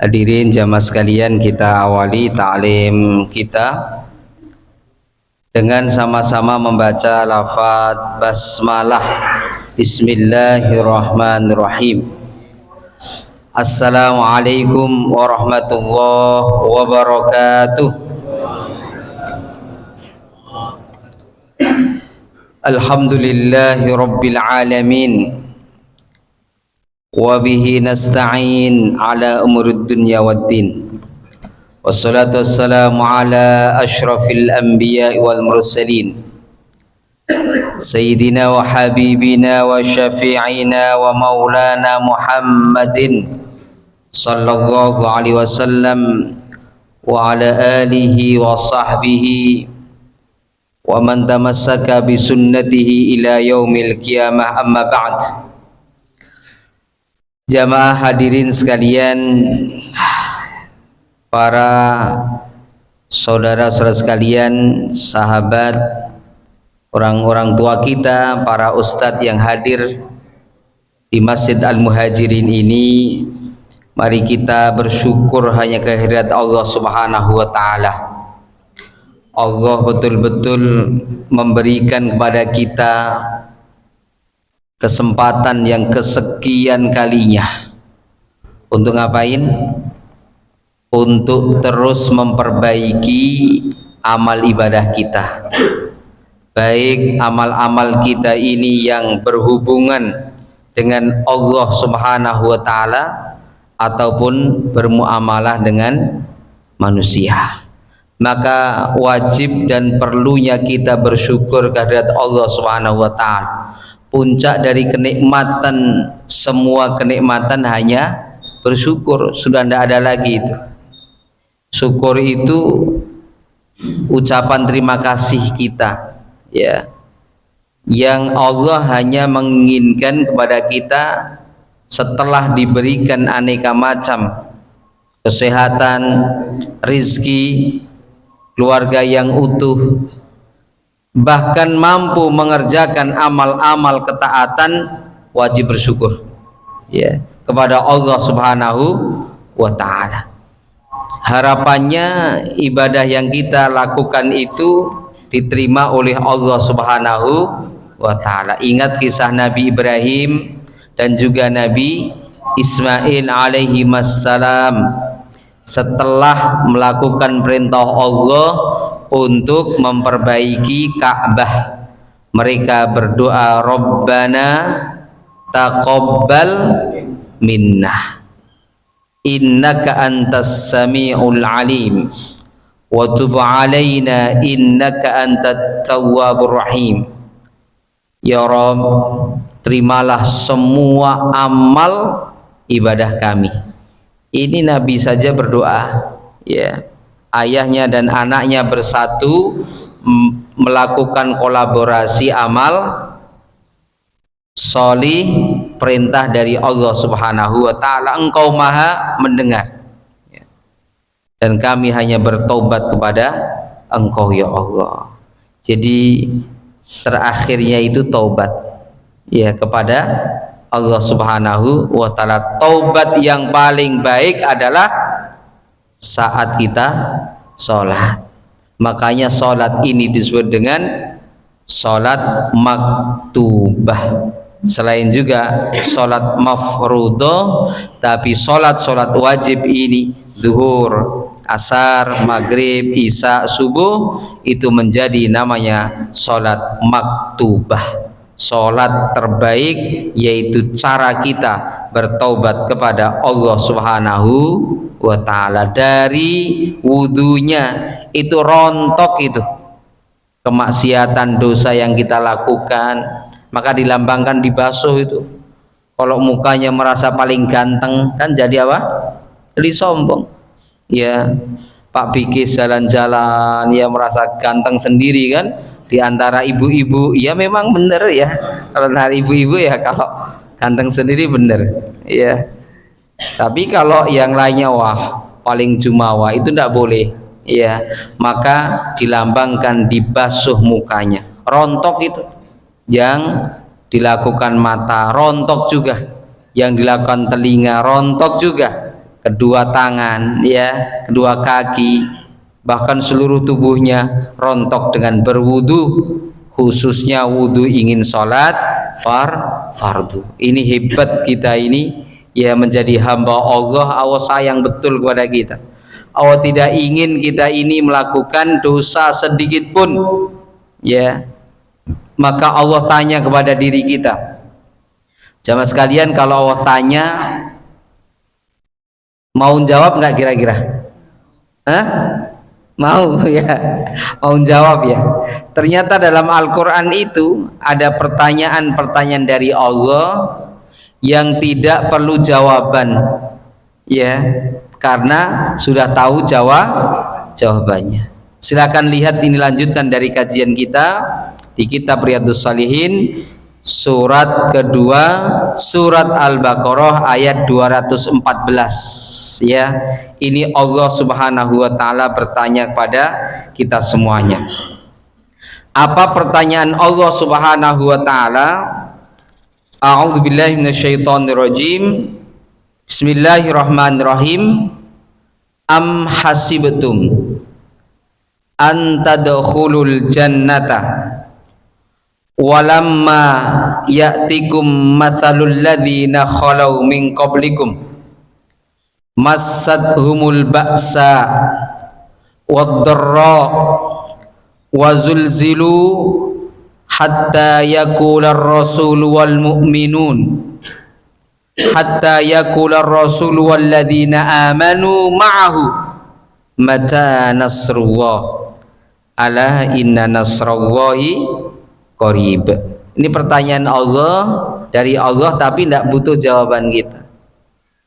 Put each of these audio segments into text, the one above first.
Hadirin jamaah sekalian, kita awali ta'lim kita dengan sama-sama membaca lafaz basmalah. Bismillahirrahmanirrahim. Assalamualaikum warahmatullahi wabarakatuh. Alhamdulillahi rabbil alamin. Wa bihi nasta'in ala umurid dunya waddin. Wassalatu wassalamu ala asyrafil anbiya wal mursalin Sayyidina wa habibina wa syafi'ina wa maulana Muhammadin sallallahu alaihi wasallam wa ala alihi wa sahbihi wa man tamassaka bi sunnatihi ila yaumil qiyamah, amma ba'd. Jamaah hadirin sekalian, para saudara-saudara sekalian, sahabat, orang-orang tua kita, para ustadz yang hadir di Masjid Al-Muhajirin ini, mari kita bersyukur hanya kehadirat Allah Subhanahu wa Ta'ala. Allah betul-betul memberikan kepada kita kesempatan yang kesekian kalinya untuk ngapain? Untuk terus memperbaiki amal ibadah kita, baik amal-amal kita ini yang berhubungan dengan Allah Subhanahu wa Ta'ala ataupun bermuamalah dengan manusia. Maka wajib dan perlunya kita bersyukur kehadirat Allah Subhanahu wa Ta'ala. Puncak dari kenikmatan, semua kenikmatan hanya bersyukur, sudah tidak ada lagi itu. Syukur itu ucapan terima kasih kita, ya, yang Allah hanya menginginkan kepada kita setelah diberikan aneka macam kesehatan, rizki, keluarga yang utuh, bahkan mampu mengerjakan amal-amal ketaatan, wajib bersyukur, ya, kepada Allah Subhanahu wa Ta'ala. Harapannya ibadah yang kita lakukan itu diterima oleh Allah Subhanahu wa Ta'ala. Ingat kisah Nabi Ibrahim dan juga Nabi Ismail alaihi wassalam, setelah melakukan perintah Allah untuk memperbaiki Ka'bah, mereka berdoa, Rabbana taqabbal minna innaka antas sami'ul alim wa tub alaina innaka antat tawwabur rahim. Ya Rabb, terimalah semua amal ibadah kami. Ini Nabi saja berdoa, ya. Ayahnya dan anaknya bersatu melakukan kolaborasi amal solih, perintah dari Allah Subhanahu wa Ta'ala, Engkau maha mendengar, dan kami hanya bertobat kepada Engkau ya Allah. Jadi terakhirnya itu taubat, ya, kepada Allah Subhanahu wa Ta'ala. Taubat yang paling baik adalah saat kita sholat. Makanya sholat ini disebut dengan sholat maktubah. Selain juga sholat mafruḍah, tapi sholat wajib ini, zuhur, asar, maghrib, isya, subuh, itu menjadi namanya sholat maktubah. Sholat terbaik yaitu cara kita bertaubat kepada Allah Subhanahu wa Ta'ala. Dari wudunya itu rontok itu kemaksiatan, dosa yang kita lakukan, maka dilambangkan dibasuh itu. Kalau mukanya merasa paling ganteng, kan jadi apa? Jadi sombong, ya. Pak Bikis jalan-jalan, ya, merasa ganteng sendiri kan di antara ibu-ibu. Ya memang benar, ya, kalau dari ibu-ibu, ya, kalau ganteng sendiri benar, ya. Tapi kalau yang lainnya, wah, paling jumawa, itu tidak boleh, ya. Maka dilambangkan dibasuh mukanya. Rontok itu yang dilakukan mata, rontok juga yang dilakukan telinga, rontok juga kedua tangan, ya, kedua kaki, bahkan seluruh tubuhnya rontok dengan berwudu, khususnya wudu ingin sholat fardu. Ini hebat kita ini, ya, menjadi hamba Allah. Allah sayang betul kepada kita. Allah tidak ingin kita ini melakukan dosa sedikit pun, ya. Maka Allah tanya kepada diri kita. Jamaah sekalian, kalau Allah tanya, mau jawab nggak kira-kira? Hah? Mau, ya, mau jawab, ya. Ternyata dalam Al-Quran itu ada pertanyaan-pertanyaan dari Allah yang tidak perlu jawaban, ya, karena sudah tahu jawabannya. Silakan lihat, ini lanjutan dari kajian kita di kitab Riyadhus Shalihin, surat kedua, surat Al-Baqarah ayat 214, ya. Ini Allah Subhanahu wa taala bertanya kepada kita semuanya. Apa pertanyaan Allah Subhanahu wa taala? A'udzubillahi minasyaitonirrajim. Bismillahirrahmanirrahim. Am hasibtum an tadkhulul jannata walamma ya'tikum mathalul ladzina khalau min qablikum massadhumul ba'sa wad-dharra wa zulzilu hatta yaqular rasul wal mu'minun hatta yaqular rasul wal ladzina amanu ma'ahu mata nasrullah ala inna nasrallahi qarib. Ini pertanyaan Allah, dari Allah, tapi tidak butuh jawaban kita.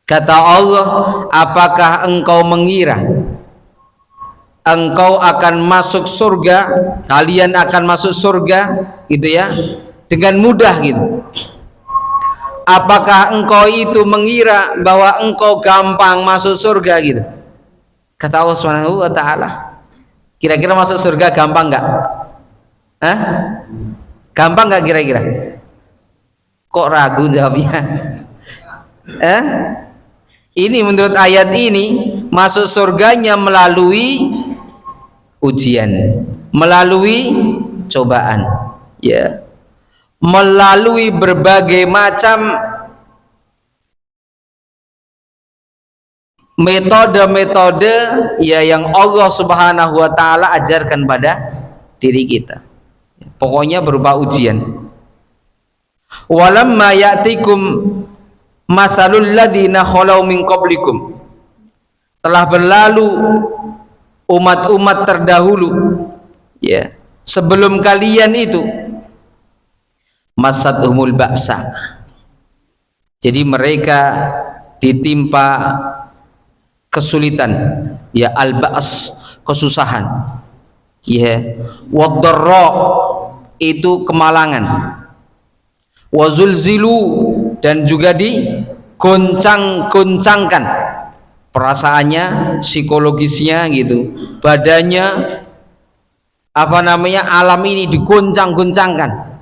Kata Allah, apakah engkau mengira engkau akan masuk surga, kalian akan masuk surga, gitu ya, dengan mudah gitu? Apakah engkau itu mengira bahwa engkau gampang masuk surga gitu? Kata Allah Subhanahu wa taala, kira-kira masuk surga gampang nggak? Hah? Gampang nggak kira-kira? Kok ragu jawabnya? Ini menurut ayat ini, masuk surganya melalui ujian, melalui cobaan, ya, melalui berbagai macam metode-metode, ya, yang Allah Subhanahu wa taala ajarkan pada diri kita. Pokoknya berupa ujian. Walamma ya'tikum mathalul ladzina khalau min qablikum. Telah berlalu umat-umat terdahulu, ya, sebelum kalian itu, masadhumul ba'sa. Jadi mereka ditimpa kesulitan, ya, al-ba's, kesusahan, ya, wad-dharra, itu kemalangan, wazulzilu, dan juga digoncang-goncangkan perasaannya, psikologisnya gitu, badannya, apa namanya, alam ini digoncang-goncangkan.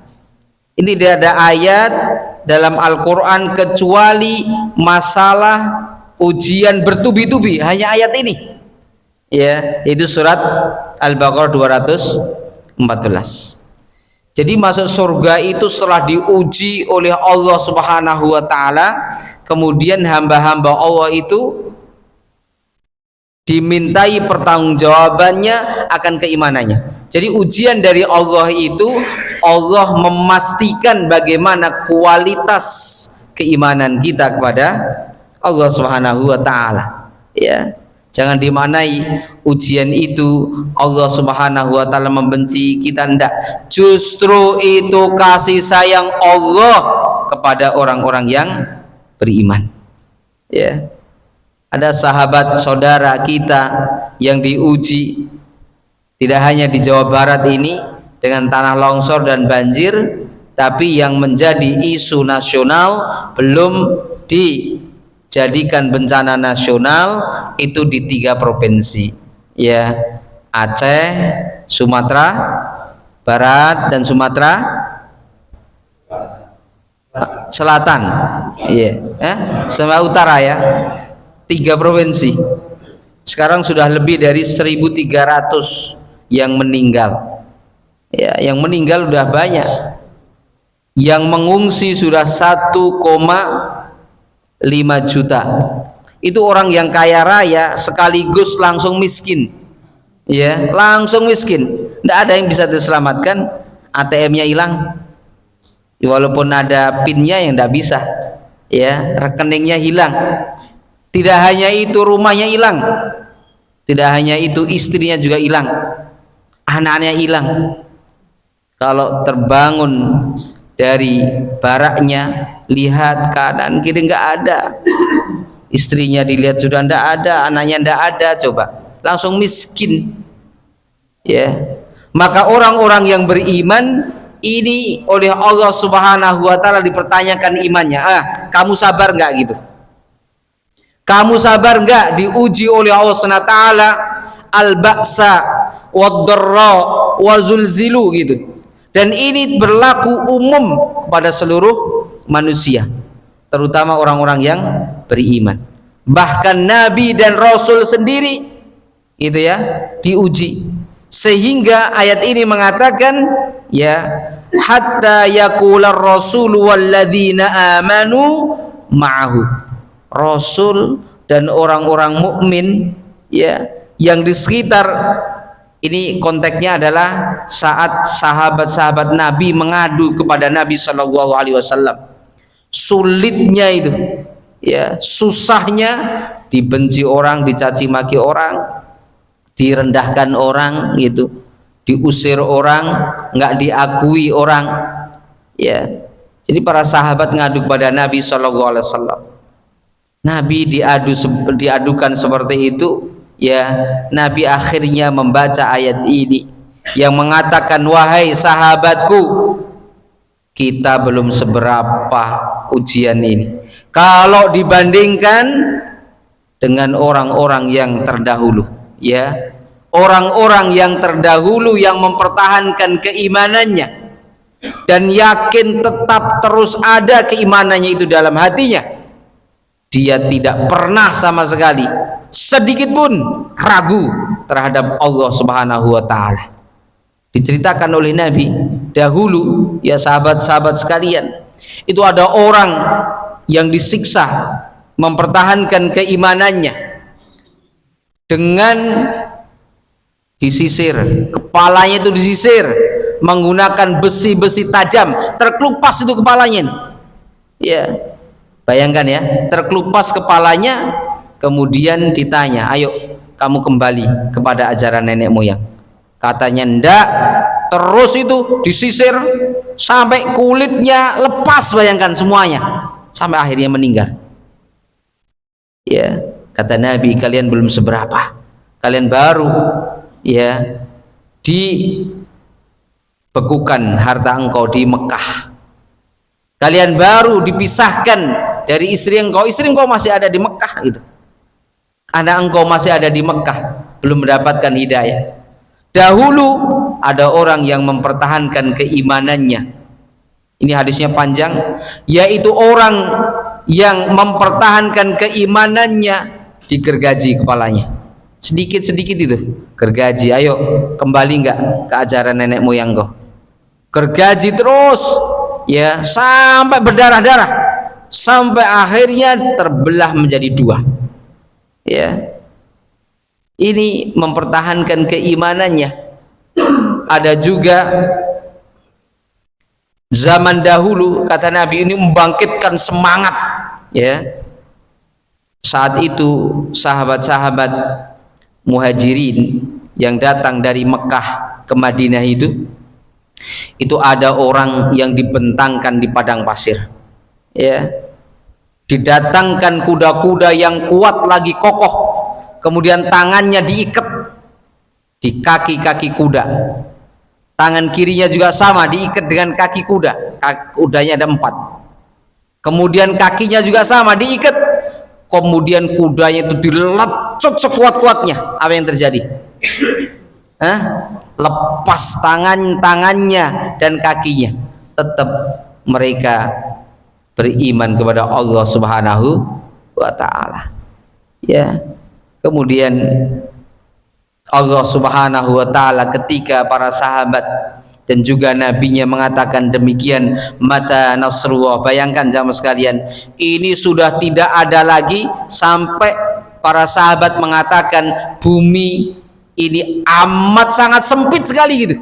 Ini tidak ada ayat dalam Al-Quran kecuali masalah ujian bertubi-tubi, hanya ayat ini, ya, itu surat Al-Baqarah 214. Jadi masuk surga itu setelah diuji oleh Allah Subhanahu wa taala, kemudian hamba-hamba Allah itu dimintai pertanggungjawabannya akan keimanannya. Jadi ujian dari Allah itu, Allah memastikan bagaimana kualitas keimanan kita kepada Allah Subhanahu wa taala, ya. Jangan dimaknai ujian itu Allah Subhanahu wa taala membenci kita, enggak. Justru itu kasih sayang Allah kepada orang-orang yang beriman, ya. Ada sahabat saudara kita yang diuji, tidak hanya di Jawa Barat ini dengan tanah longsor dan banjir, tapi yang menjadi isu nasional, belum dijadikan bencana nasional, itu di 3 provinsi, ya, Aceh, Sumatera Barat, dan Sumatera Selatan, ya, sama utara, ya. 3 provinsi. Sekarang sudah lebih dari 1.300 yang meninggal. Ya, yang meninggal sudah banyak. Yang mengungsi sudah 1,5 juta. Itu orang yang kaya raya sekaligus langsung miskin. Ya, langsung miskin. Tidak ada yang bisa diselamatkan. ATM-nya hilang. Walaupun ada PIN-nya yang tidak bisa. Ya, rekeningnya hilang. Tidak hanya itu, rumahnya hilang. Tidak hanya itu, istrinya juga hilang. Anaknya hilang. Kalau terbangun dari baraknya, lihat kanan kiri nggak ada. Istrinya dilihat sudah ndak ada, anaknya ndak ada, coba. Langsung miskin. Ya. Maka orang-orang yang beriman ini oleh Allah Subhanahu wa taala dipertanyakan imannya. Kamu sabar nggak gitu? Kamu sabar enggak diuji oleh Allah SWT al-ba'sa wad-dharra wa zulzilu gitu. Dan ini berlaku umum kepada seluruh manusia, terutama orang-orang yang beriman. Bahkan Nabi dan Rasul sendiri itu ya diuji. Sehingga ayat ini mengatakan ya hatta yaqular rasulu walladzina amanu ma'ahu. Rasul dan orang-orang mukmin ya yang di sekitar ini, konteksnya adalah saat sahabat-sahabat Nabi mengadu kepada Nabi Shallallahu Alaihi Wasallam, sulitnya itu ya, susahnya, dibenci orang, dicaci maki orang, direndahkan orang gitu, diusir orang, nggak diakui orang ya. Jadi para sahabat ngadu kepada Nabi Shallallahu Alaihi Wasallam. Nabi diadukan seperti itu ya. Nabi akhirnya membaca ayat ini yang mengatakan, wahai sahabatku, kita belum seberapa ujian ini kalau dibandingkan dengan orang-orang yang terdahulu ya. Orang-orang yang terdahulu yang mempertahankan keimanannya dan yakin tetap terus ada keimanannya itu dalam hatinya. Dia tidak pernah sama sekali sedikit pun ragu terhadap Allah Subhanahu wa taala. Diceritakan oleh Nabi dahulu ya, sahabat-sahabat sekalian, itu ada orang yang disiksa mempertahankan keimanannya dengan disisir, kepalanya itu disisir menggunakan besi-besi tajam, terkelupas itu kepalanya ya. Bayangkan ya, terkelupas kepalanya, kemudian ditanya, ayo kamu kembali kepada ajaran nenek moyang. Katanya ndak, terus itu disisir sampai kulitnya lepas, bayangkan semuanya, sampai akhirnya meninggal. Ya, kata Nabi, kalian belum seberapa, kalian baru ya dibekukan harta engkau di Mekah. Kalian baru dipisahkan dari istri engkau masih ada di Mekah gitu. Anak engkau masih ada di Mekah, belum mendapatkan hidayah. Dahulu ada orang yang mempertahankan keimanannya. Ini hadisnya panjang, yaitu orang yang mempertahankan keimanannya digergaji kepalanya. Sedikit-sedikit itu gergaji, ayo kembali enggak ke ajaran nenek moyang kau. Gergaji terus ya sampai berdarah-darah, sampai akhirnya terbelah menjadi 2 ya. Ini mempertahankan keimanannya. Ada juga zaman dahulu, kata Nabi, ini membangkitkan semangat ya. Saat itu sahabat-sahabat muhajirin yang datang dari Mekah ke Madinah itu ada orang yang dibentangkan di padang pasir ya, didatangkan kuda-kuda yang kuat lagi kokoh, kemudian tangannya diikat di kaki-kaki kuda, tangan kirinya juga sama diikat dengan kaki kuda, kudanya ada 4, kemudian kakinya juga sama diikat, kemudian kudanya itu dilecut sekuat-kuatnya. Apa yang terjadi? Lepas tangannya dan kakinya, tetap mereka beriman kepada Allah Subhanahu wa taala. Ya, kemudian Allah Subhanahu wa taala ketika para sahabat dan juga nabinya mengatakan demikian, mata nasrullah, bayangkan jamaah sekalian, ini sudah tidak ada lagi, sampai para sahabat mengatakan bumi ini amat sangat sempit sekali gitu.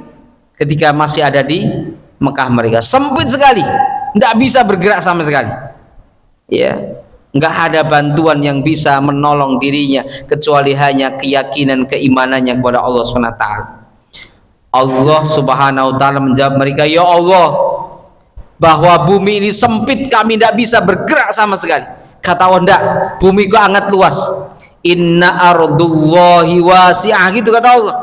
Ketika masih ada di Mekah, mereka sempit sekali, tidak bisa bergerak sama sekali. Ya, nggak ada bantuan yang bisa menolong dirinya kecuali hanya keyakinan keimanannya kepada Allah SWT. Allah Subhanahu wa taala menjawab mereka, ya Allah, bahwa bumi ini sempit, kami tidak bisa bergerak sama sekali. Kata Allah, enggak, bumi ku sangat luas. Inna ardullahi wasi'ah, gitu kata Allah.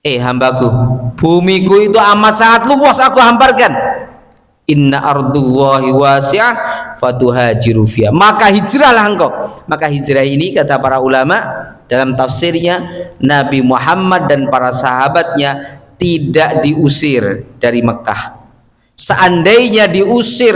Hambaku, bumiku itu amat sangat luas, aku hamparkan. Inna ardullahi wasi'ah fatuhajiru fiha, maka hijrahlah engkau. Maka hijrah ini kata para ulama dalam tafsirnya, Nabi Muhammad dan para sahabatnya tidak diusir dari Mekah. Seandainya diusir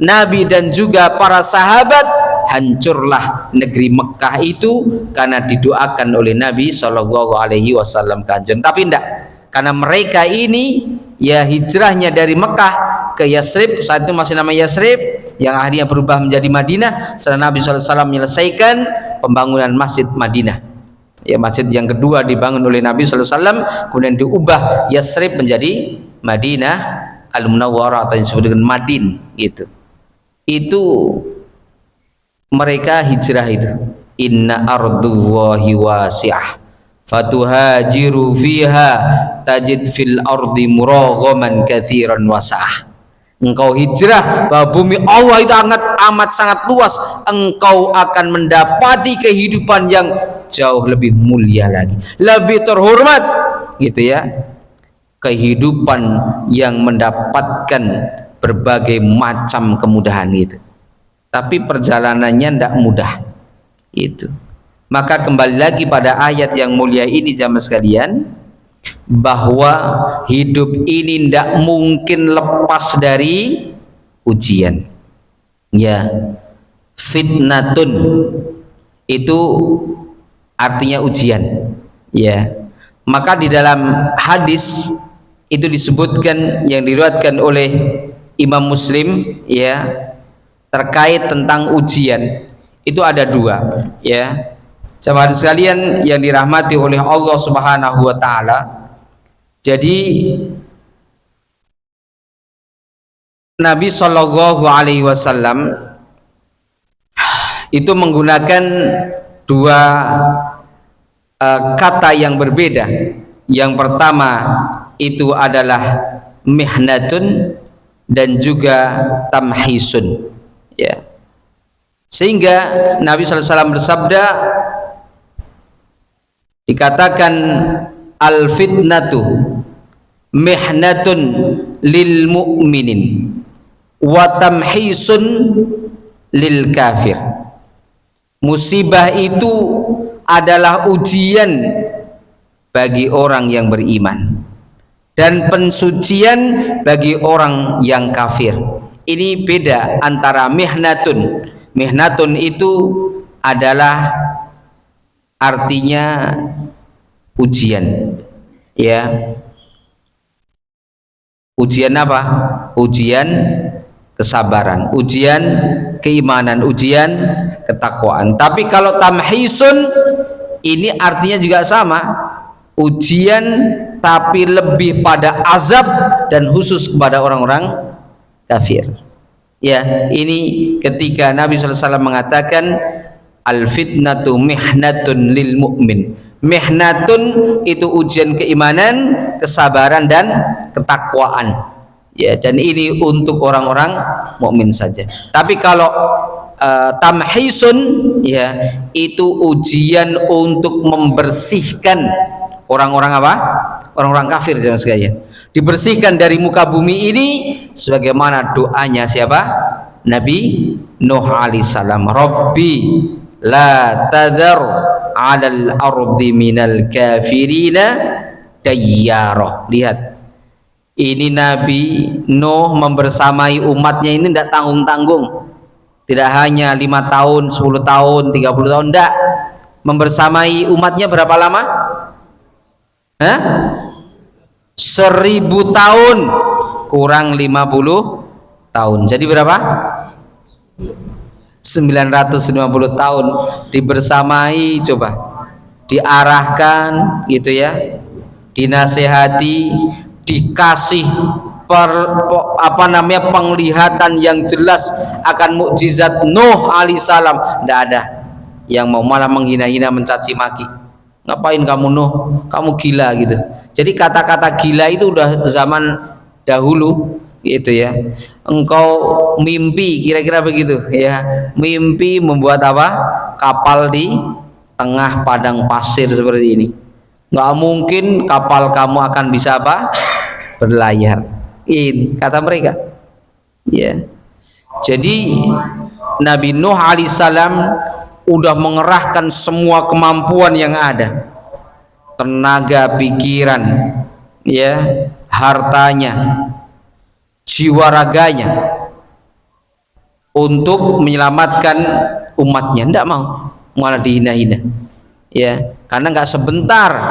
Nabi dan juga para sahabat, hancurlah negeri Mekah itu, karena didoakan oleh Nabi Shallallahu Alaihi Wasallam kanjeng. Tapi tidak, karena mereka ini ya hijrahnya dari Mekah ke Yasrib, saat itu masih nama Yasrib, yang akhirnya berubah menjadi Madinah setelah Nabi SAW menyelesaikan pembangunan Masjid Madinah. Ya, masjid yang kedua dibangun oleh Nabi SAW, kemudian diubah Yasrib menjadi Madinah Al-Munawwarah atau yang disebut dengan Madin gitu. Itu mereka hijrah itu. Inna ardullahi wasi'ah fatuhajiru fiha tajid fil ardi muraghaman katsiran wasa'ah. Engkau hijrah, bahwa bumi Allah itu amat sangat luas, engkau akan mendapati kehidupan yang jauh lebih mulia lagi, lebih terhormat gitu ya, kehidupan yang mendapatkan berbagai macam kemudahan itu. Tapi perjalanannya tidak mudah itu. Maka kembali lagi pada ayat yang mulia ini jamaah sekalian, bahwa hidup ini tidak mungkin lepas dari ujian. Ya, fitnatun itu artinya ujian. Ya, maka di dalam hadis itu disebutkan, yang diriwayatkan oleh Imam Muslim, ya, terkait tentang ujian itu ada dua, ya. Jamaah sekalian yang dirahmati oleh Allah Subhanahu wa taala. Jadi Nabi Shallallahu Alaihi Wasallam itu menggunakan dua kata yang berbeda. Yang pertama itu adalah mihnatun dan juga tamhisun, ya. Sehingga Nabi SAW bersabda, dikatakan al fitnatu mihnatun lil mu'minin wa tamhisun lil kafir. Musibah itu adalah ujian bagi orang yang beriman dan pensucian bagi orang yang kafir. Ini beda antara mihnatun. Mihnatun itu adalah artinya ujian, ya. Ujian apa? Ujian kesabaran, ujian keimanan, ujian ketakwaan. Tapi kalau tamhisun ini artinya juga sama, ujian tapi lebih pada azab dan khusus kepada orang-orang kafir. Ya, ini ketika Nabi SAW mengatakan al fitnatu mihnatun lil mu'min. Mihnatun itu ujian keimanan, kesabaran dan ketakwaan. Ya, dan ini untuk orang-orang mukmin saja. Tapi kalau tamhisun, ya, itu ujian untuk membersihkan orang-orang apa? Orang-orang kafir jangan sekalian. Dibersihkan dari muka bumi ini sebagaimana doanya siapa? Nabi Nuh alaihissalam, Rabbi la tadhar 'alal ardi minal kafirina dayyara. Lihat, ini Nabi Nuh membersamai umatnya ini tidak tanggung-tanggung. Tidak hanya 5 tahun, 10 tahun, 30 tahun, enggak. Membersamai umatnya berapa lama? Hah? 1000 tahun kurang 50 tahun. Jadi berapa? 950 tahun dibersamai, coba diarahkan gitu ya, dinasehati, dikasih penglihatan yang jelas akan mukjizat Nuh alaihissalam. Tidak ada yang mau malah menghina-hina, mencaci maki. Ngapain kamu Nuh, kamu gila gitu. Jadi kata-kata gila itu udah zaman dahulu gitu ya. Engkau mimpi, kira-kira begitu ya, mimpi membuat apa, kapal di tengah padang pasir seperti ini. Nggak mungkin kapal kamu akan bisa apa, berlayar. Ini kata mereka ya. Jadi Nabi Nuh alaihissalam udah mengerahkan semua kemampuan yang ada, tenaga, pikiran ya, hartanya, jiwa raganya untuk menyelamatkan umatnya. Tidak mau, malah dihina-hina ya, karena nggak sebentar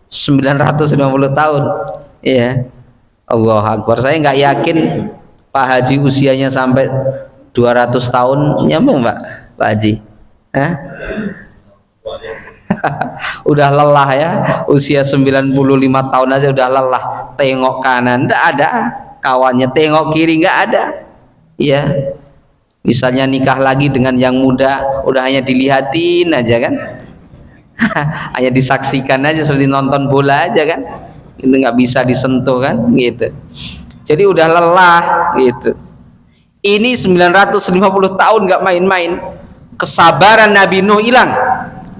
950 tahun ya. Allah Akbar. Saya nggak yakin Pak Haji usianya sampai 200 tahun, nyambung Pak Haji? Udah lelah ya, usia 95 tahun aja udah lelah, tengok kanan nggak ada kawannya, tengok kiri nggak ada ya. Misalnya nikah lagi dengan yang muda, udah hanya dilihatin aja kan. Hanya disaksikan aja, seperti nonton bola aja kan, itu nggak bisa disentuh kan gitu. Jadi udah lelah gitu. Ini 950 tahun nggak main-main. Kesabaran Nabi Nuh hilang.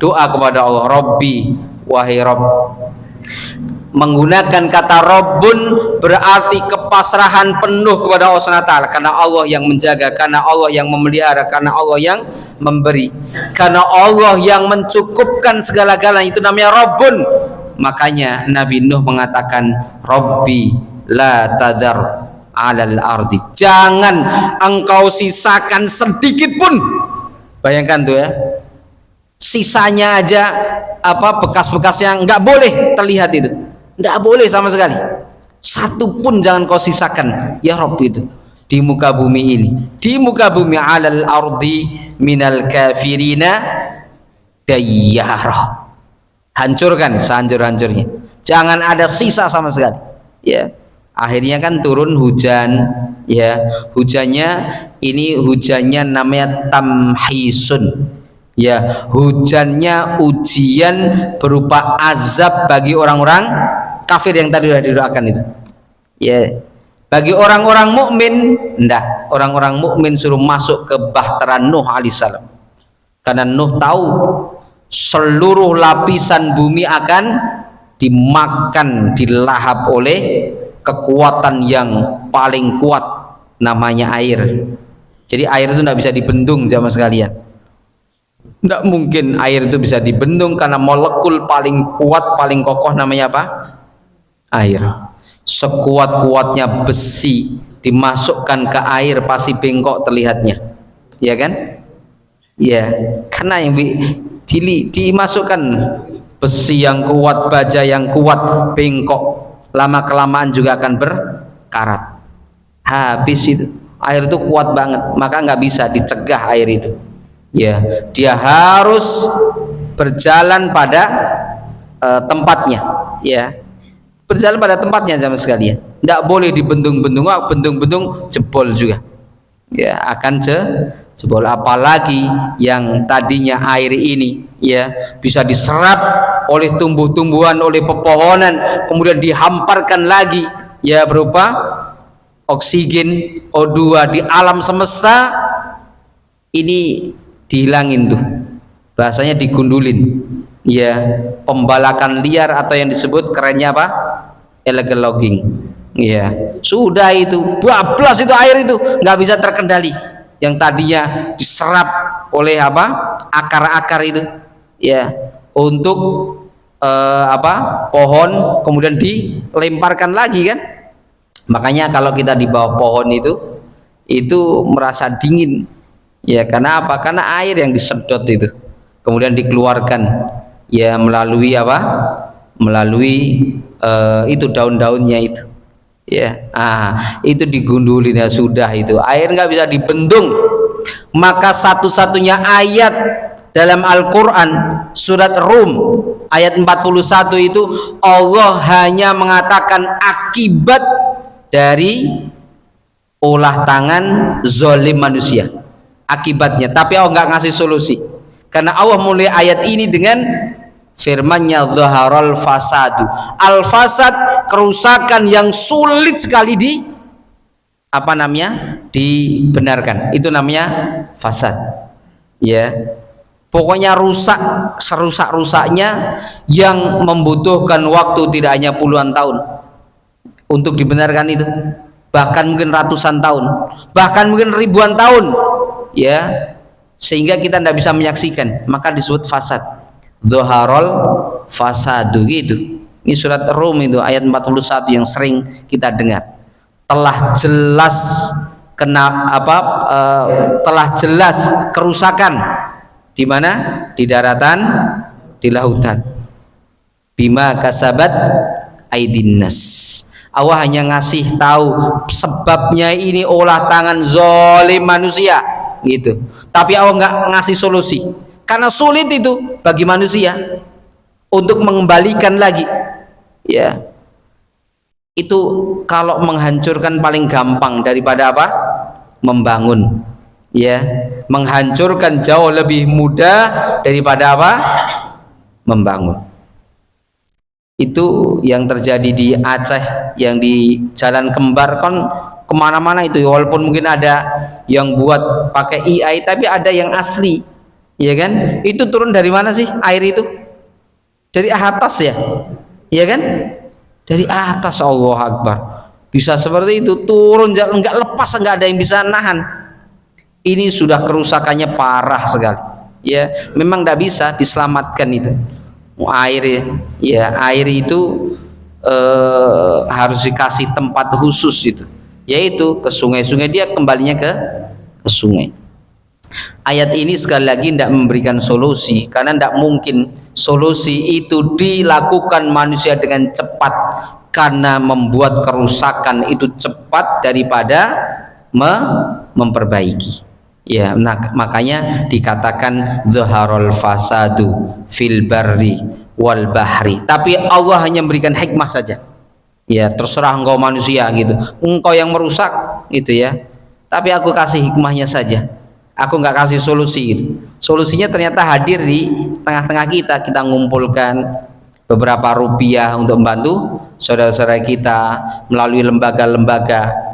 Doa kepada Allah, Robbi, wahai Rob. Menggunakan kata Rabbun berarti kepasrahan penuh kepada Allah SWT, karena Allah yang menjaga, karena Allah yang memelihara, karena Allah yang memberi, karena Allah yang mencukupkan segala-galanya, itu namanya Rabbun. Makanya Nabi Nuh mengatakan, Rabbi la tadhar alal ardi, jangan engkau sisakan sedikit pun. Bayangkan tuh ya, sisanya aja apa, bekas-bekasnya nggak boleh terlihat, itu nggak boleh sama sekali, satu pun jangan kau sisakan ya Rabb, itu di muka bumi ini, di muka bumi, alal ardi minal kafirina dayyarah, hancurkan sehancur-hancurnya, jangan ada sisa sama sekali ya. Akhirnya kan turun hujan ya, hujannya ini hujannya namanya tamhisun ya, hujannya ujian berupa azab bagi orang-orang kafir yang tadi sudah didoakan itu ya. Bagi orang-orang mukmin enggak, orang-orang mukmin suruh masuk ke bahtera Nuh alaihissalam, karena Nuh tahu seluruh lapisan bumi akan dimakan, dilahap oleh kekuatan yang paling kuat, namanya air. Jadi air itu tidak bisa dibendung jamaah sekalian. Tidak mungkin air itu bisa dibendung, karena molekul paling kuat, paling kokoh namanya apa? Air. Sekuat-kuatnya besi dimasukkan ke air pasti bengkok terlihatnya, ya kan? Ya, karena yang dimasukkan besi yang kuat, baja yang kuat, bengkok, lama kelamaan juga akan berkarat, habis itu. Air itu kuat banget, maka nggak bisa dicegah air itu ya, dia harus berjalan pada tempatnya ya, berjalan pada tempatnya sama sekalian, nggak boleh dibendung-bendung. Bendung-bendung jebol juga ya, akan jebol. Apalagi yang tadinya air ini ya bisa diserap oleh tumbuh-tumbuhan, oleh pepohonan, kemudian dihamparkan lagi ya berupa oksigen O2 di alam semesta, ini dihilangin tuh, bahasanya digundulin ya, pembalakan liar atau yang disebut kerennya apa, illegal logging ya. Sudah itu bablas itu air itu nggak bisa terkendali, yang tadinya diserap oleh apa, akar-akar itu ya, untuk pohon, kemudian dilemparkan lagi kan. Makanya kalau kita di bawah pohon itu merasa dingin Ya, karena apa? Karena air yang disedot itu kemudian dikeluarkan ya melalui apa? Melalui itu daun-daunnya itu. Ya, itu digundulin ya sudah itu. Air nggak bisa dibendung. Maka satu-satunya ayat dalam Al-Qur'an surat Rum ayat 41 itu Allah hanya mengatakan akibat dari ulah tangan zalim manusia. Akibatnya, tapi Allah nggak ngasih solusi. Karena Allah mulai ayat ini dengan firman-Nya zaharal fasadu. Al-fasad, kerusakan yang sulit sekali dibenarkan. Itu namanya fasad. Ya. Pokoknya rusak, serusak-rusaknya yang membutuhkan waktu tidak hanya puluhan tahun untuk dibenarkan itu. Bahkan mungkin ratusan tahun, bahkan mungkin ribuan tahun. Ya, sehingga kita tidak bisa menyaksikan, maka disebut fasad. Dhaharul fasadu gitu. Ini surat Rum itu ayat 41 yang sering kita dengar. Telah jelas telah jelas kerusakan di mana? Di daratan, di lautan. Bima kasabat aidinnas. Allah hanya ngasih tahu sebabnya ini olah tangan zalim manusia gitu. Tapi Allah nggak ngasih solusi karena sulit itu bagi manusia untuk mengembalikan lagi. Ya, itu kalau menghancurkan paling gampang daripada apa? Membangun. Ya, menghancurkan jauh lebih mudah daripada apa? Membangun. Itu yang terjadi di Aceh, yang di Jalan Kembar kan kemana-mana itu, walaupun mungkin ada yang buat pakai AI tapi ada yang asli, ya kan? Itu turun dari mana sih air itu? Dari atas ya, ya kan? Dari atas. Allah Akbar, bisa seperti itu turun, nggak lepas, nggak ada yang bisa nahan. Ini sudah kerusakannya parah sekali, ya. Memang tidak bisa diselamatkan itu air, ya. Air itu harus dikasih tempat khusus itu, yaitu ke sungai-sungai, dia kembalinya ke sungai. Ayat ini sekali lagi tidak memberikan solusi, karena tidak mungkin solusi itu dilakukan manusia dengan cepat, karena membuat kerusakan itu cepat daripada memperbaiki. Ya, makanya dikatakan dhaharul fasadu fil barri wal bahri. Tapi Allah hanya memberikan hikmah saja. Ya, terserah engkau manusia gitu, engkau yang merusak gitu ya. Tapi aku kasih hikmahnya saja. Aku nggak kasih solusi gitu. Solusinya ternyata hadir di tengah-tengah kita. Kita ngumpulkan beberapa rupiah untuk membantu saudara-saudara kita melalui lembaga-lembaga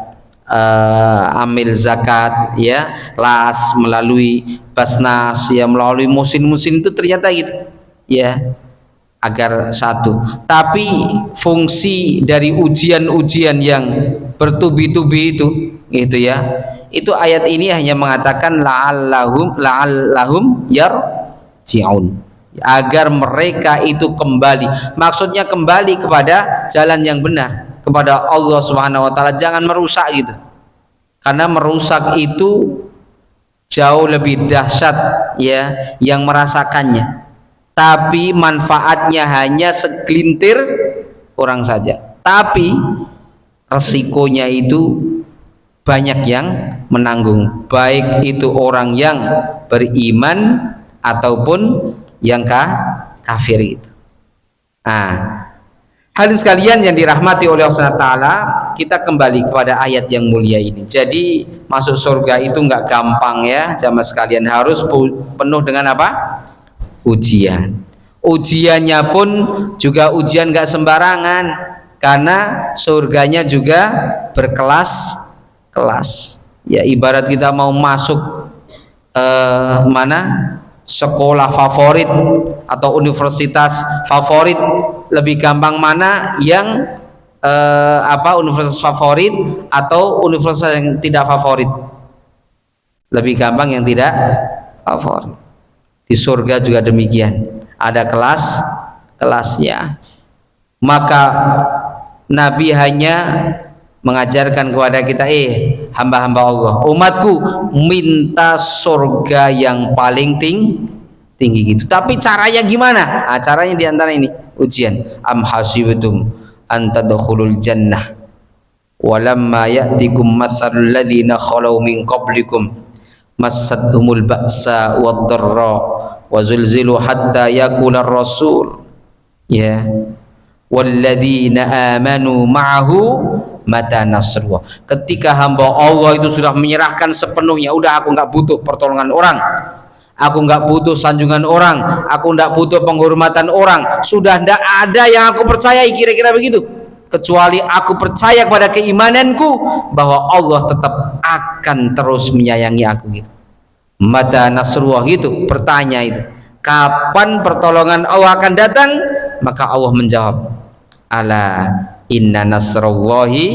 amil zakat, ya, las, melalui Basnas, ya, melalui musin-musin itu ternyata gitu, ya, agar satu. Tapi fungsi dari ujian-ujian yang bertubi-tubi itu, gitu ya, itu ayat ini hanya mengatakan la'allahum yarji'un, agar mereka itu kembali. Maksudnya kembali kepada jalan yang benar, kepada Allah Subhanahu wa taala, jangan merusak gitu. Karena merusak itu jauh lebih dahsyat, ya, yang merasakannya. Tapi manfaatnya hanya segelintir orang saja. Tapi resikonya itu banyak yang menanggung, baik itu orang yang beriman ataupun yang kafir itu. Hadirin sekalian yang dirahmati oleh Allah SWT, kita kembali kepada ayat yang mulia ini. Jadi masuk surga itu nggak gampang ya jamaah sekalian, harus penuh dengan apa? Ujian. Ujiannya pun juga ujian nggak sembarangan, karena surganya juga berkelas-kelas. Ya, ibarat kita mau masuk sekolah favorit atau universitas favorit, lebih gampang mana yang universitas favorit atau universitas yang tidak favorit? Lebih gampang yang tidak favorit. Di surga juga demikian, ada kelas-kelasnya. Maka Nabi hanya mengajarkan kepada kita, hamba-hamba Allah, umatku, minta surga yang paling tinggi gitu. Tapi caranya gimana? Nah, caranya diantara ini ujian. Am hasibtum an tadkhulul jannah walamma ya'tikum masalul ladzina khalau min qablikum massathumul ba'sa wad-dharra wa zulzilu hatta yaqula ar-rasul ya walladzina amanu ma'ahu mata nasrullah. Ketika hamba Allah itu sudah menyerahkan sepenuhnya, udah aku nggak butuh pertolongan orang, aku nggak butuh sanjungan orang, aku nggak butuh penghormatan orang, sudah ndak ada yang aku percayai, kira-kira begitu, kecuali aku percaya kepada keimananku bahwa Allah tetap akan terus menyayangi aku gitu. Mata nasrullah itu bertanya itu, kapan pertolongan Allah akan datang? Maka Allah menjawab, ala inna nasrullahi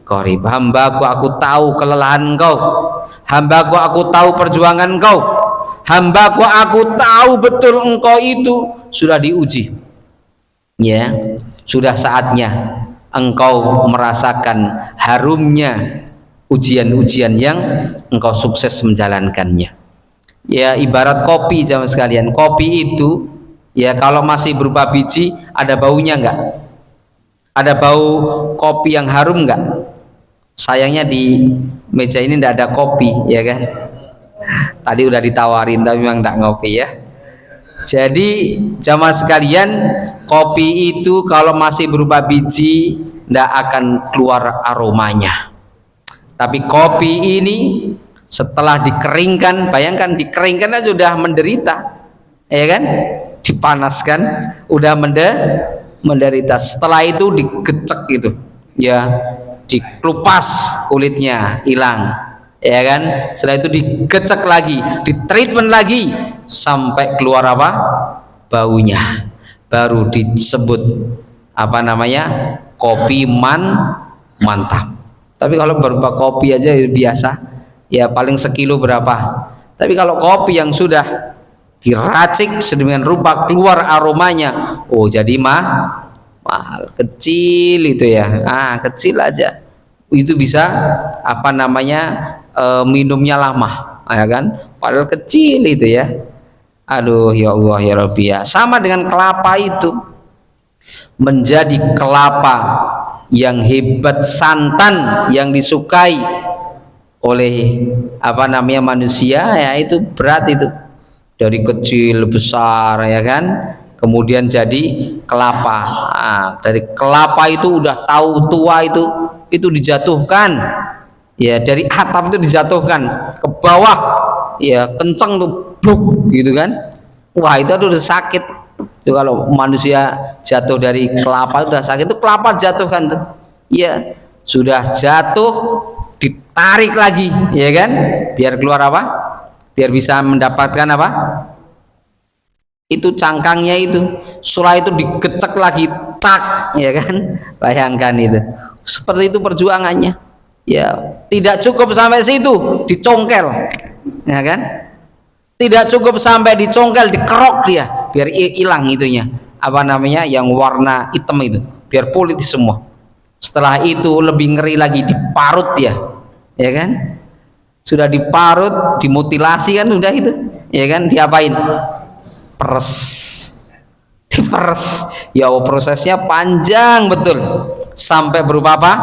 qarib. Hambaku, aku tahu kelelahan engkau, hambaku, aku tahu perjuangan engkau, hambaku, aku tahu betul engkau itu sudah diuji ya, sudah saatnya engkau merasakan harumnya ujian-ujian yang engkau sukses menjalankannya. Ya, ibarat kopi jamaah sekalian. Kopi itu ya kalau masih berupa biji, ada baunya enggak? Ada bau kopi yang harum enggak? Sayangnya di meja ini enggak ada kopi, ya kan? Tadi udah ditawarin tapi memang enggak ngopi ya. Jadi jamaah sekalian, kopi itu kalau masih berupa biji enggak akan keluar aromanya. Tapi kopi ini setelah dikeringkan, bayangkan dikeringkan aja sudah menderita, ya kan? Dipanaskan udah menderita. Setelah itu digecek gitu ya, dikelupas kulitnya hilang, ya kan? Setelah itu digecek lagi, ditreatment lagi sampai keluar apa? Baunya, baru disebut apa namanya? Kopi mantap. Tapi kalau berupa kopi aja biasa ya paling sekilo berapa. Tapi kalau kopi yang sudah diracik sedemikian rupa keluar aromanya, oh jadi mahal. Kecil itu ya, kecil aja itu bisa apa namanya minumnya lama, ya kan? Padahal kecil itu ya. Aduh ya Allah ya Rabbi ya. Sama dengan kelapa itu, menjadi kelapa yang hebat, santan yang disukai oleh apa namanya manusia ya, itu berat itu, dari kecil besar ya kan, kemudian jadi kelapa. Dari kelapa itu udah tahu tua itu dijatuhkan ya, dari atap itu dijatuhkan ke bawah ya, kenceng tuh bluk gitu kan. Wah itu udah sakit itu, kalau manusia jatuh dari kelapa udah sakit. Itu kelapa jatuhkan tuh ya, sudah jatuh ditarik lagi ya kan, biar keluar apa, biar bisa mendapatkan apa, itu cangkangnya itu. Setelah itu digecek lagi tak ya kan, bayangkan itu, seperti itu perjuangannya ya. Tidak cukup sampai situ, dicongkel ya kan, tidak cukup sampai dicongkel, dikerok dia biar hilang itunya apa namanya yang warna hitam itu, biar putih semua. Setelah itu lebih ngeri lagi, diparut dia ya kan, sudah diparut, dimutilasi kan udah itu ya kan, diapain, peres, diperes ya. Prosesnya panjang betul sampai berupa apa,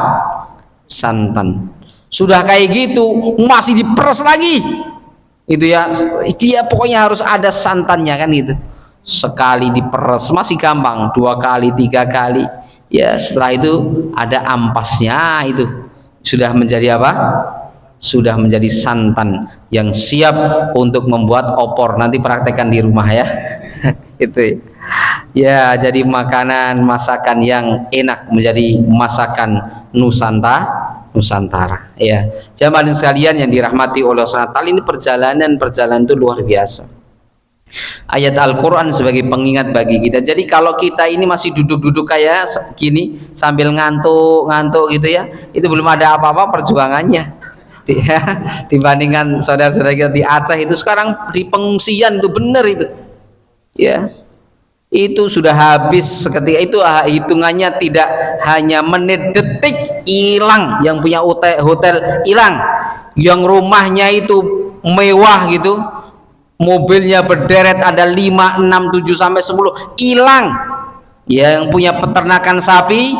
santan. Sudah kayak gitu masih diperes lagi itu ya, dia pokoknya harus ada santannya kan gitu. Sekali diperes masih gampang, 2 kali 3 kali ya, setelah itu ada ampasnya, itu sudah menjadi apa, sudah menjadi santan yang siap untuk membuat opor. Nanti praktekkan di rumah ya. Itu ya, jadi makanan masakan yang enak menjadi masakan Nusantara ya. Jamaah sekalian yang dirahmati oleh Allah Ta'ala, ini perjalanan itu luar biasa. Ayat Al-Quran sebagai pengingat bagi kita. Jadi kalau kita ini masih duduk-duduk kayak gini sambil ngantuk gitu ya, itu belum ada apa-apa perjuangannya dibandingkan saudara-saudara kita di Aceh itu sekarang di pengungsian, itu benar itu ya. itu sudah habis seketika itu. Hitungannya tidak hanya menit, detik, hilang. Yang punya hotel hilang, yang rumahnya itu mewah gitu, mobilnya berderet ada 5, 6, 7 sampai 10, hilang. Yang punya peternakan sapi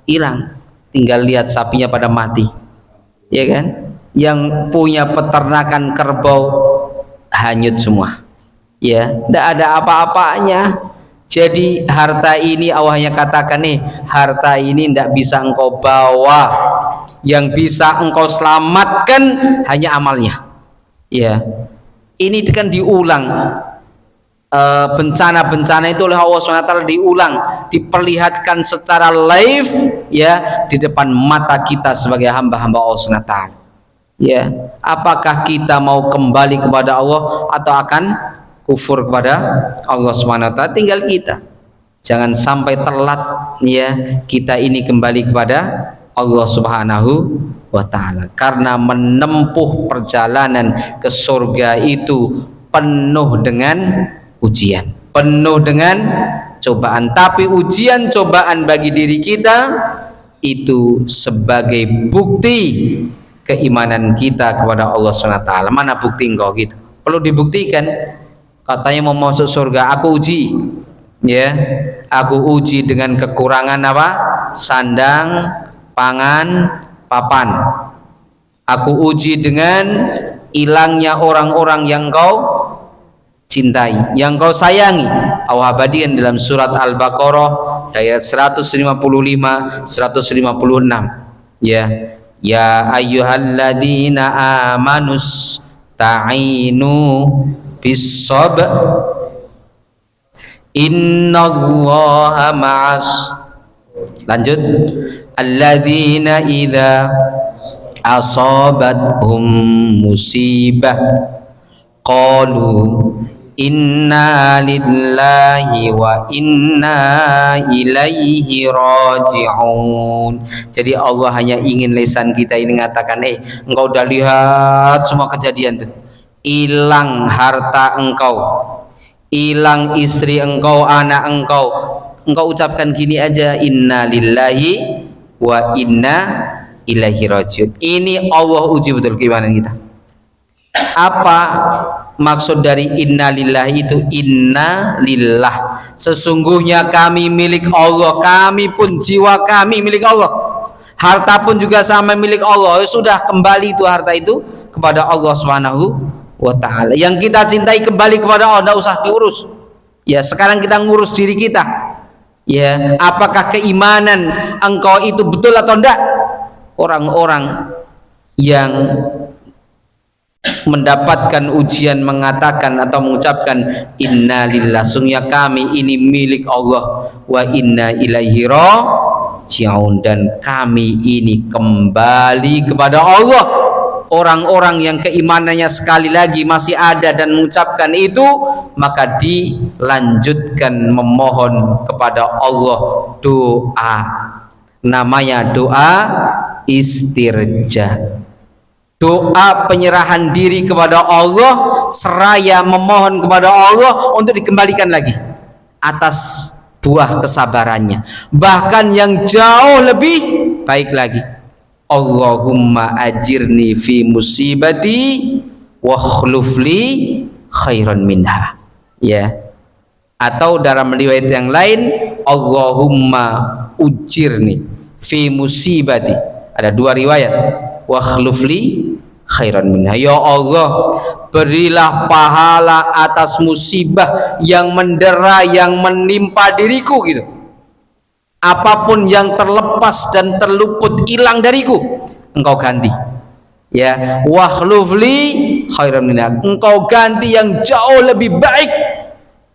hilang, tinggal lihat sapinya pada mati, ya kan? Yang punya peternakan kerbau hanyut semua, ya, tidak ada apa-apanya. Jadi harta ini Allah yang katakan nih, harta ini tidak bisa engkau bawa, yang bisa engkau selamatkan hanya amalnya. Ya, ini kan diulang, bencana-bencana itu oleh Allah SWT diulang, diperlihatkan secara live, ya, di depan mata kita sebagai hamba-hamba Allah SWT. Ya, apakah kita mau kembali kepada Allah atau akan kufur kepada Allah SWT? Tinggal kita, jangan sampai telat, ya, kita ini kembali kepada Allah Subhanahu wa Ta'ala, karena menempuh perjalanan ke surga itu penuh dengan ujian, penuh dengan cobaan. Tapi ujian cobaan bagi diri kita itu sebagai bukti keimanan kita kepada Allah SWT. Mana bukti engkau gitu? Perlu dibuktikan. Katanya mau masuk surga, aku uji, ya, aku uji dengan kekurangan apa? Sandang, pangan, papan. Aku uji dengan hilangnya orang-orang yang kau cintai, yang kau sayangi. Allah abadikan dalam surat Al-Baqarah ayat 155, 156. Ya ayyuhalladzina amanus ta'inu bis sabr innallaha ma'as, lanjut, alladzina idza asabathum musibah qalu inna lillahi wa inna ilaihi raji'un. Jadi Allah hanya ingin lisan kita ini mengatakan, engkau udah lihat semua kejadian tuh, hilang harta engkau, hilang istri engkau, anak engkau, engkau ucapkan gini aja, inna lillahi wa inna ilaihi raji'un. Ini Allah uji betul keimanan kita. Apa maksud dari inna lillahi itu? Inna lillah, sesungguhnya kami milik Allah, kami pun jiwa kami milik Allah, harta pun juga sama milik Allah. Sudah kembali itu harta itu kepada Allah Subhanahu wa Ta'ala. Yang kita cintai kembali kepada Allah, tidak usah diurus. Ya, sekarang kita ngurus diri kita. Ya, apakah keimanan engkau itu betul atau tidak? Orang-orang yang mendapatkan ujian mengatakan atau mengucapkan inna lillah, sungguhnya kami ini milik Allah, wa inna ilaihi raji'un, dan kami ini kembali kepada Allah. Orang-orang yang keimanannya sekali lagi masih ada dan mengucapkan itu, maka dilanjutkan memohon kepada Allah doa, namanya doa istirja, doa penyerahan diri kepada Allah, seraya memohon kepada Allah untuk dikembalikan lagi atas buah kesabarannya, bahkan yang jauh lebih baik lagi. Allahumma ajirni fi musibati wa khlufli khairan minha, ya. Atau dalam riwayat yang lain, Allahumma ujirni fi musibati, ada dua riwayat, wa khlufli khairan minha, ya Allah berilah pahala atas musibah yang mendera, yang menimpa diriku gitu, apapun yang terlepas dan terluput hilang dariku, engkau ganti, ya, wa khlufli khairan minha, engkau ganti yang jauh lebih baik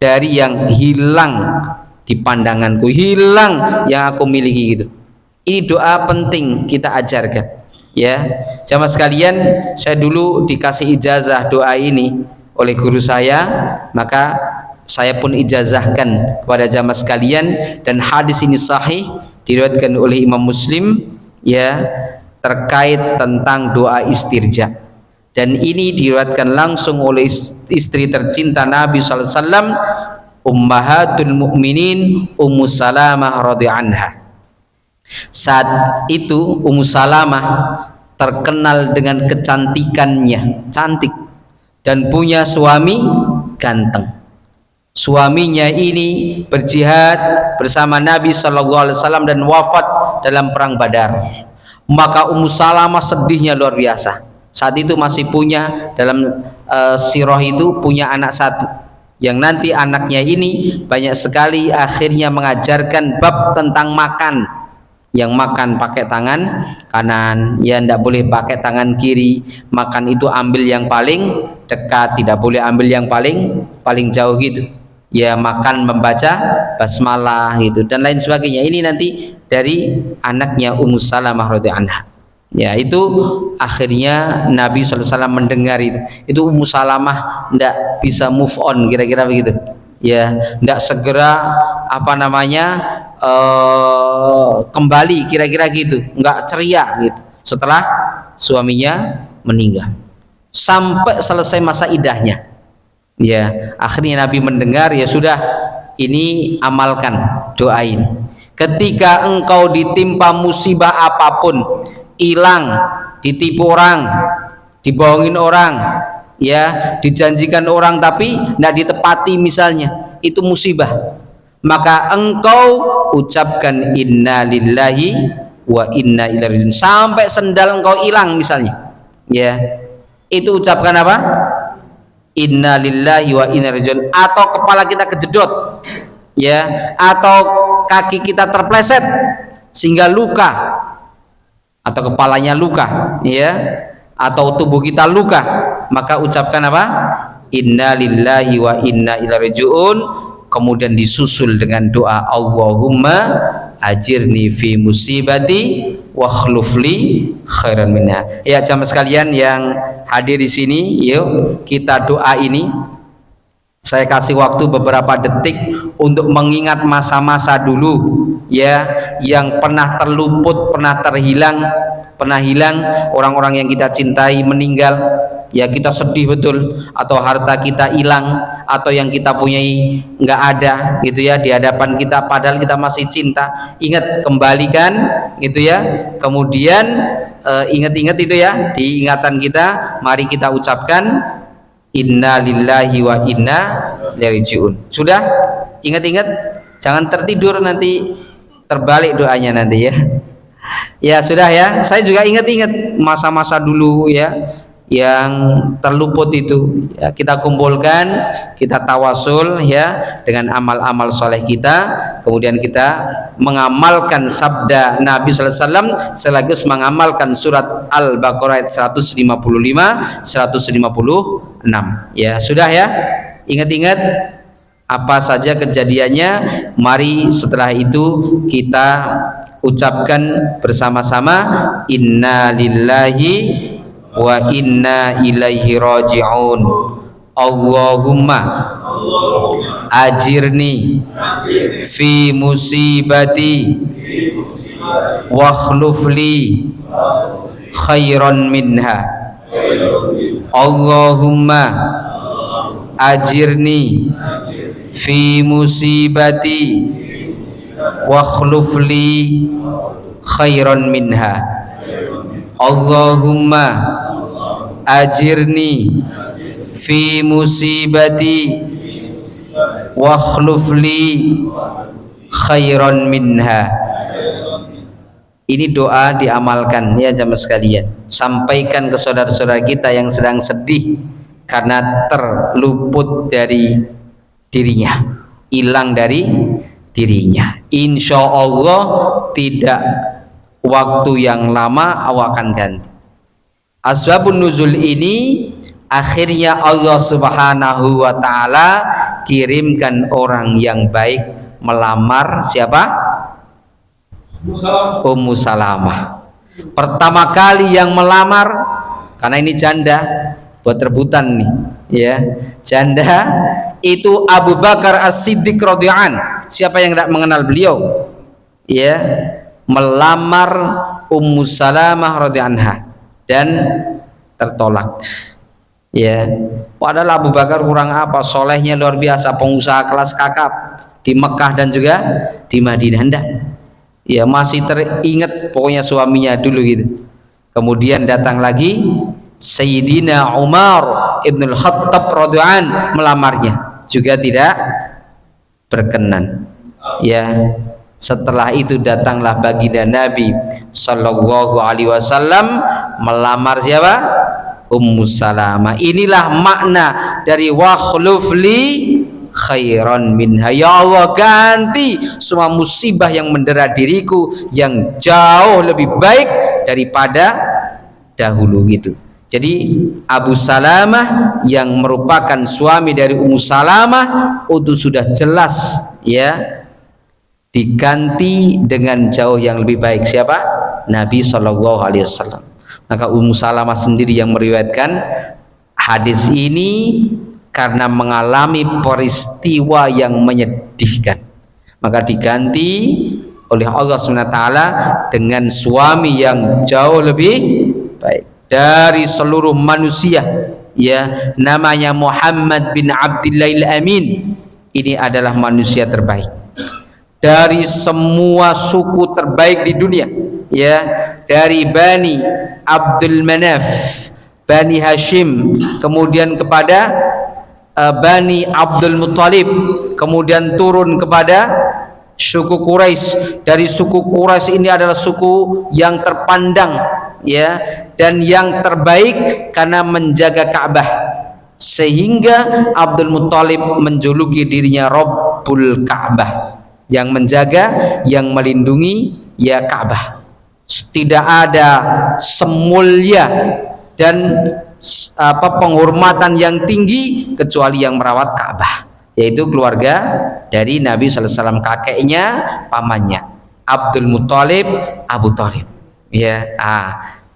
dari yang hilang di pandanganku, hilang yang aku miliki gitu. Ini doa penting kita ajarkan. Ya, jamaah sekalian, saya dulu dikasih ijazah doa ini oleh guru saya, maka saya pun ijazahkan kepada jamaah sekalian, dan hadis ini sahih diriwayatkan oleh Imam Muslim, ya, terkait tentang doa istirja, dan ini diriwayatkan langsung oleh istri tercinta Nabi SAW, ummahatul mukminin Ummu Salamah radhiyallahu anha. Saat itu Ummu Salamah terkenal dengan kecantikannya, cantik, dan punya suami ganteng. Suaminya ini berjihad bersama Nabi SAW dan wafat dalam perang Badar. Maka Ummu Salamah sedihnya luar biasa. Saat itu masih punya dalam sirah itu punya anak satu, yang nanti anaknya ini banyak sekali akhirnya mengajarkan bab tentang makan, yang makan pakai tangan kanan, ya tidak boleh pakai tangan kiri, makan itu ambil yang paling dekat, tidak boleh ambil yang paling jauh gitu, ya makan membaca basmalah gitu dan lain sebagainya. Ini nanti dari anaknya Ummu Salamah radhiyallahu anha. Ya itu akhirnya Nabi SAW mendengar itu Ummu Salamah tidak bisa move on, kira-kira begitu ya, tidak segera kembali, kira-kira gitu, nggak ceria gitu setelah suaminya meninggal sampai selesai masa idahnya. Ya akhirnya Nabi mendengar, ya sudah, ini amalkan, doain, ketika engkau ditimpa musibah apapun, hilang, ditipu orang, dibohongin orang, ya dijanjikan orang tapi tidak ditepati misalnya, itu musibah, maka engkau ucapkan inna lillahi wa inna ilaihi raji'un sampai sendal engkau hilang misalnya, ya itu ucapkan apa? Inna lillahi wa inna ilaihi raji'un. Atau kepala kita kejedot, ya, atau kaki kita terpleset sehingga luka, atau kepalanya luka, ya, atau tubuh kita luka, maka ucapkan apa? Inna lillahi wa inna ilaihi raji'un, kemudian disusul dengan doa Allahumma ajirni fi musibati wa khlufli khairan minha. Ya jamaah sekalian yang hadir di sini, yuk kita doa ini. Saya kasih waktu beberapa detik untuk mengingat masa-masa dulu, ya, yang pernah terluput, pernah hilang, orang-orang yang kita cintai meninggal, ya kita sedih betul, atau harta kita hilang, atau yang kita punyai nggak ada gitu ya di hadapan kita, padahal kita masih cinta. Ingat, kembalikan gitu ya, kemudian ingat-ingat itu ya, di ingatan kita mari kita ucapkan inna lillahi wa inna ilaihi raji'un. Sudah? Ingat-ingat, jangan tertidur nanti terbalik doanya nanti ya. Ya sudah ya, saya juga ingat-ingat masa-masa dulu ya yang terluput itu, ya, kita kumpulkan, kita tawasul ya dengan amal-amal soleh kita, kemudian kita mengamalkan sabda Nabi sallallahu alaihi wasallam sekaligus mengamalkan surat Al-Baqarah ayat 155 156 ya. Sudah ya, ingat-ingat apa saja kejadiannya, mari setelah itu kita ucapkan bersama-sama inna lillahi wa inna ilaihi raji'un. Allahumma ajirni fi musibati wa khlufli khairan minha. Allahumma ajirni fi musibati wa khlufli khairan minha. Allahumma ajirni fi musibati wa khlufli khairan minha. Ini doa diamalkan ya jamaah sekalian. Sampaikan ke saudara-saudara kita yang sedang sedih karena terluput dari dirinya, hilang dari dirinya. Insya Allah tidak waktu yang lama Allah akan ganti. Asbabun nuzul ini akhirnya Allah Subhanahu wa taala kirimkan orang yang baik melamar siapa? Ummu Salamah. Pertama kali yang melamar, karena ini janda, buat rebutan nih ya, janda itu Abu Bakar As-Siddiq radhiyallahu anhu. Siapa yang tidak mengenal beliau ya, melamar Ummu Salamah radhiyallahu anha dan tertolak Ya, padahal Abu Bakar kurang apa, solehnya luar biasa, pengusaha kelas kakap di Mekah dan juga di Madinah. Enggak, ya masih teringat pokoknya suaminya dulu gitu. Kemudian datang lagi Sayyidina Umar Ibnul Khattab radhiyallahu an melamarnya, juga tidak berkenan. Ya, setelah itu datanglah baginda Nabi Sallallahu Alaihi Wasallam melamar siapa? Ummu Salamah. Inilah makna dari wakhlufli khairan minha, ya Allah ganti semua musibah yang mendera diriku yang jauh lebih baik daripada dahulu gitu. Jadi Abu Salamah yang merupakan suami dari Ummu Salamah itu sudah jelas ya diganti dengan jauh yang lebih baik. Siapa? Nabi Shallallahu Alaihi Wasallam. Maka Ummu Salamah sendiri yang meriwayatkan hadis ini karena mengalami peristiwa yang menyedihkan, maka diganti oleh Allah SWT dengan suami yang jauh lebih baik dari seluruh manusia, ya, namanya Muhammad bin Abdillahil Amin. Ini adalah manusia terbaik dari semua suku terbaik di dunia, ya, dari Bani Abdul Manaf, Bani Hashim, kemudian kepada Bani Abdul Muttalib, kemudian turun kepada suku Quraisy. Dari suku Quraisy ini adalah suku yang terpandang, ya, dan yang terbaik karena menjaga Ka'bah, sehingga Abdul Muttalib menjuluki dirinya Rabbul Ka'bah, yang menjaga, yang melindungi ya Ka'bah. Tidak ada semulia dan penghormatan yang tinggi kecuali yang merawat Ka'bah, yaitu keluarga dari Nabi Sallallahu Alaihi Wasallam, kakeknya, pamannya Abdul Muttalib, Abu Thalib, ya.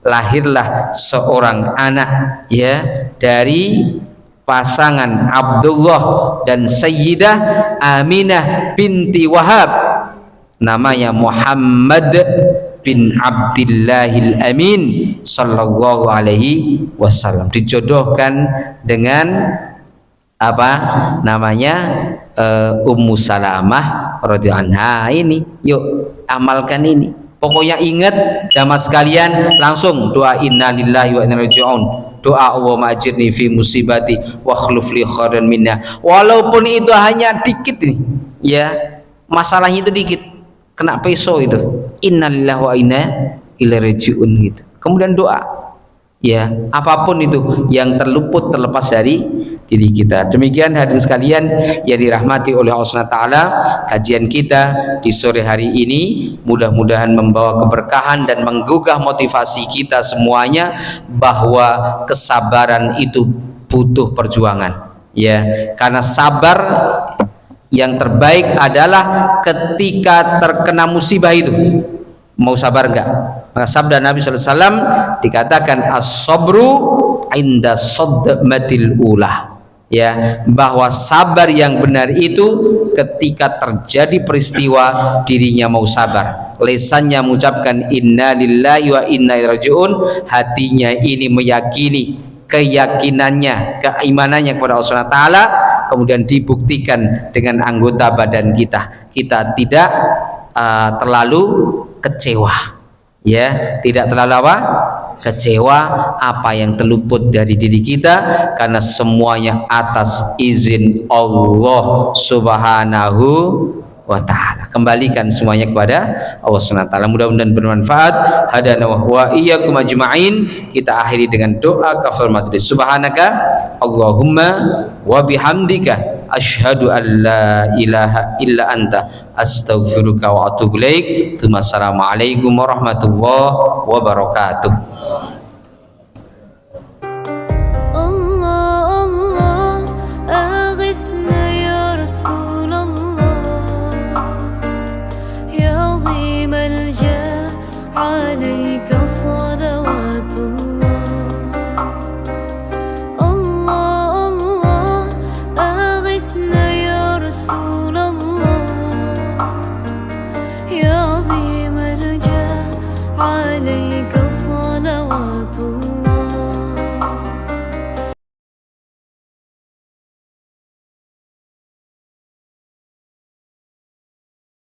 Lahirlah seorang anak, ya, dari pasangan Abdullah dan Sayyidah Aminah binti Wahab, namanya Muhammad bin Abdillahil Amin Sallallahu Alaihi Wasallam. Dijodohkan dengan apa namanya, Ummu Salamah radhiyallahu anha. Ini yuk amalkan ini, pokoknya ingat jamaah sekalian, langsung doa inna lillahi wa inna ilaihi raji'un, doa Allahumma ajirni fi musibati wa akhlif li khairan minna, walaupun itu hanya dikit nih, ya, masalahnya itu dikit, kena peso itu, innalillahi wa inna ilaihi raji'un gitu. Kemudian doa, ya, apapun itu yang terlepas dari diri kita. Demikian hadirin sekalian yang dirahmati oleh Allah SWT, kajian kita di sore hari ini mudah-mudahan membawa keberkahan dan menggugah motivasi kita semuanya bahwa kesabaran itu butuh perjuangan, ya, karena sabar yang terbaik adalah ketika terkena musibah itu. Mau sabar enggak? Maka sabda Nabi SAW dikatakan as-sabru inda sadmatil ula, ya, bahwa sabar yang benar itu ketika terjadi peristiwa dirinya mau sabar, lisannya mengucapkan inna lillahi wa inna ilaihi raji'un, hatinya ini meyakini keyakinannya, keimanannya kepada Allah SWT, kemudian dibuktikan dengan anggota badan kita. Kita tidak terlalu kecewa, ya, tidak terlalu apa? Kecewa apa yang terluput dari diri kita, karena semuanya atas izin Allah Subhanahu wa ta'ala. Kembalikan semuanya kepada Allah Subhanahu wa ta'ala. Mudah-mudahan bermanfaat. Hadana wa iyyakum ajma'in. Kita akhiri dengan doa kafaratul majlis. Subhanaka Allahumma wa bihamdika asyhadu an la ilaha illa anta astaghfiruka wa atubu ilaik. Assalamualaikum warahmatullahi wabarakatuh.